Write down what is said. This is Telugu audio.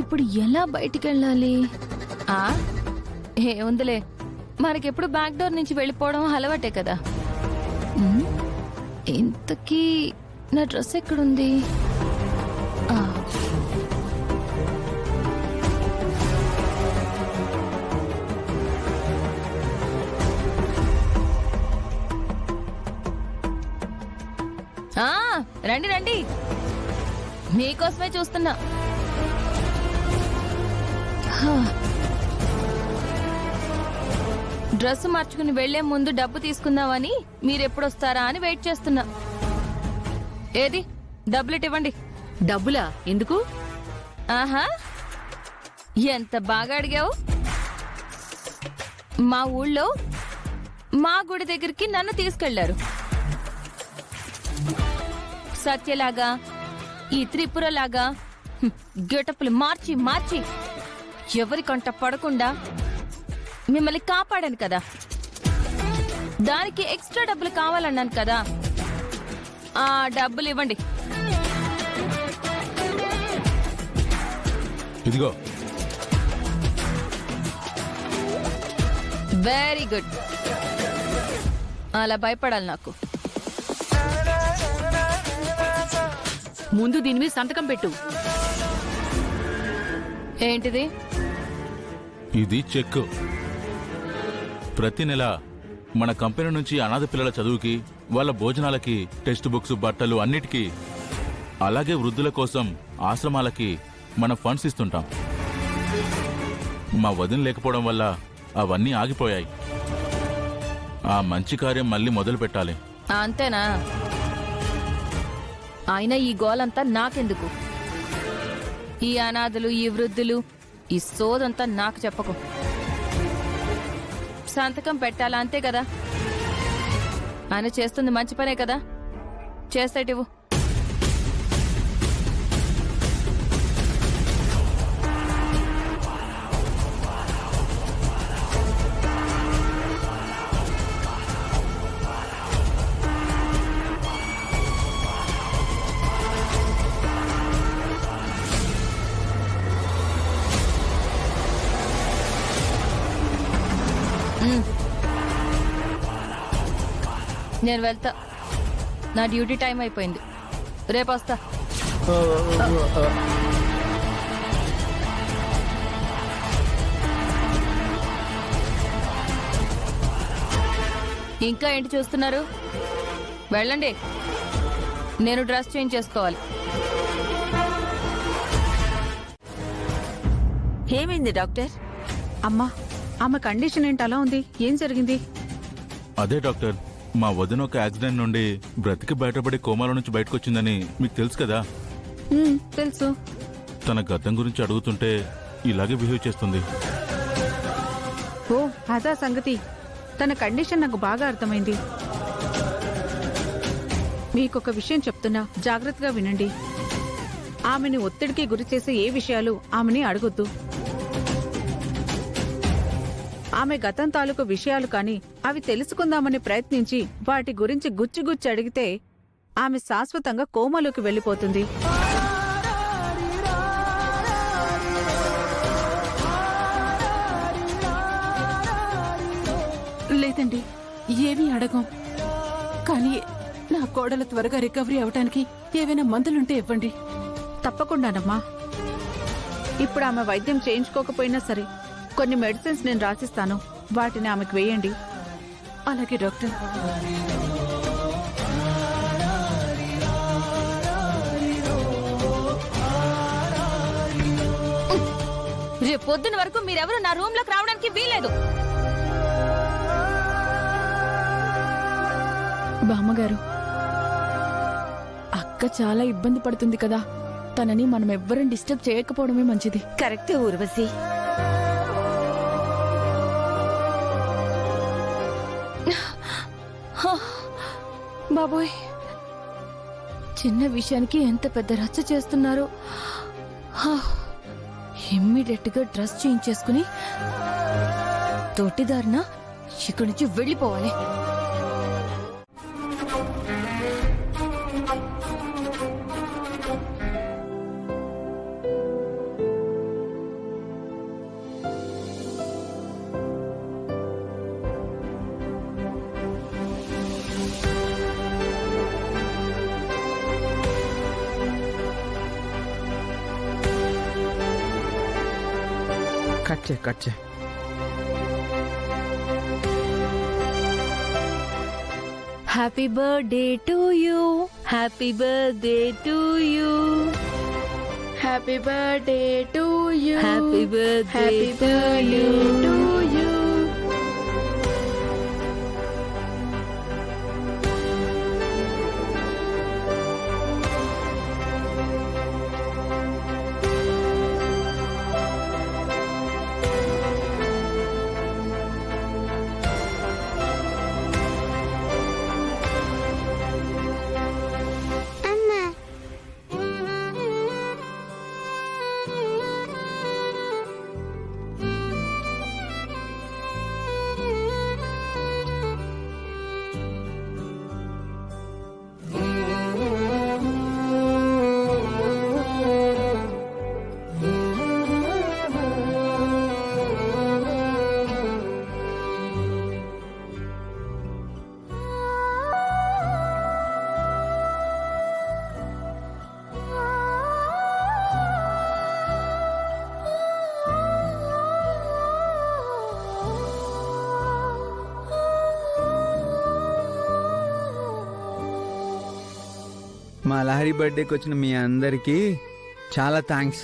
ఇప్పుడు ఎలా బయటికి వెళ్ళాలి? ఏముందిలే, మనకెప్పుడు బ్యాక్ డోర్ నుంచి వెళ్ళిపోవడం అలవాటే కదా. ఇంతకీ నా డ్రెస్ ఎక్కడుంది? రండి రండి, మీకోసమే చూస్తున్నా. డ్రెస్ మార్చుకుని వెళ్లే ముందు డబ్బు తీసుకుందామని మీరెప్పుడొస్తారా అని వెయిట్ చేస్తున్నా. ఏది డబ్బులు ఇవ్వండి. డబ్బులా? ఎందుకు? ఆహా, ఎంత బాగా అడిగావు. మా ఊళ్ళో మా గుడి దగ్గరికి నన్ను తీసుకెళ్లారు. సత్యలాగా, ఈ త్రిపురలాగా గెటప్పులు మార్చి మార్చి ఎవరికంట పడకుండా మిమ్మల్ని కాపాడాను కదా. దానికి ఎక్స్ట్రా డబ్బులు కావాలన్నాను కదా. ఆ డబ్బులు ఇవ్వండి. ఇదిగో. Very good. అలా భయపడాలి నాకు. ముందు దీని మీద సంతకం పెట్టు. ఏంటిది? ఇది చెక్. ప్రతి నెల మన కంపెనీ నుంచి అనాథ పిల్లల చదువుకి, వాళ్ళ భోజనాలకి, టెక్స్ట్ బుక్స్, బట్టలు అన్నిటికీ, అలాగే వృద్ధుల కోసం ఆశ్రమాలకి మన ఫండ్స్ ఇస్తుంటాం. మా వదిన లేకపోవడం వల్ల అవన్నీ ఆగిపోయాయి. ఆ మంచి కార్యం మళ్ళీ మొదలు పెట్టాలి. అంతేనా? అయినా ఈ గోలంతా నాకెందుకు? ఈ అనాథలు, ఈ వృద్ధులు, ఈ సోదంతా నాకు చెప్పకు. సంతకం పెట్టాలా, అంతే కదా. ఆయన చేస్తుంది మంచి పనే కదా, చేసేటివు. నేను వెళ్తా, నా డ్యూటీ టైం అయిపోయింది. రేపు వస్తా. ఇంకా ఏంటి చూస్తున్నారు? వెళ్ళండి, నేను డ్రెస్ చేంజ్ చేసుకోవాలి. ఏమైంది డాక్టర్? అమ్మా, ఆమె కండిషన్ ఏంటి అలా ఉంది? ఏం జరిగింది? అదే డాక్టర్, మా వదిన ఒక యాక్సిడెంట్ నుండి బ్రతికి బయటపడి కోమాలో నుంచి బయటకొచ్చిందని మీకు తెలుసు కదా. తెలుసు. తన గతం గురించి అడుగుతుంటే ఇలాగే బిహేవ్ చేస్తుంది. ఓ అదా సంగతి. తన కండిషన్ నాకు బాగా అర్థమైంది. మీకొక విషయం చెప్తున్నా, జాగ్రత్తగా వినండి. ఆమెని ఒత్తిడికి గురి చేసే ఏ విషయాలు ఆమెని అడగొద్దు. ఆమె గతం తాలూకు విషయాలు కాని అవి తెలుసుకుందామని ప్రయత్నించి వాటి గురించి గుచ్చి అడిగితే ఆమె శాశ్వతంగా కోమాలోకి వెళ్ళిపోతుంది. లేదండి, ఏమీ అడగం. కానీ నా కోడలు త్వరగా రికవరీ అవటానికి ఏవైనా మందులుంటే ఇవ్వండి. తప్పకుండానమ్మా. ఇప్పుడు ఆమె వైద్యం చేయించుకోకపోయినా సరే కొన్ని మెడిసిన్స్ నేను రాసిస్తాను, వాటిని ఆమెకు వేయండి. అలాగే డాక్టర్. రేపు పొద్దున వరకు మీరెవరు నా రూమ్ లోకి రావడానికి వీలేదు. బామ్మగారు, అక్క చాలా ఇబ్బంది పడుతుంది కదా, తనని మనం ఎవ్వరం డిస్టర్బ్ చేయకపోవడమే మంచిది. కరెక్టే ఊర్వశి. బాబోయ్, చిన్న విషయానికి ఎంత పెద్ద రచ్చ చేస్తున్నారు. ఇమ్మీడియట్ గా డ్రెస్ చేంజ్ చేసుకుని తోటిదారిన ఇక్కడి నుంచి వెళ్ళిపోవాలి. కట్ చే happy birthday to you, happy birthday to you, happy birthday to you, happy birthday happy to birthday you. To you. మా లహరి బర్త్డేకి వచ్చిన మీ అందరికీ చాలా థ్యాంక్స్.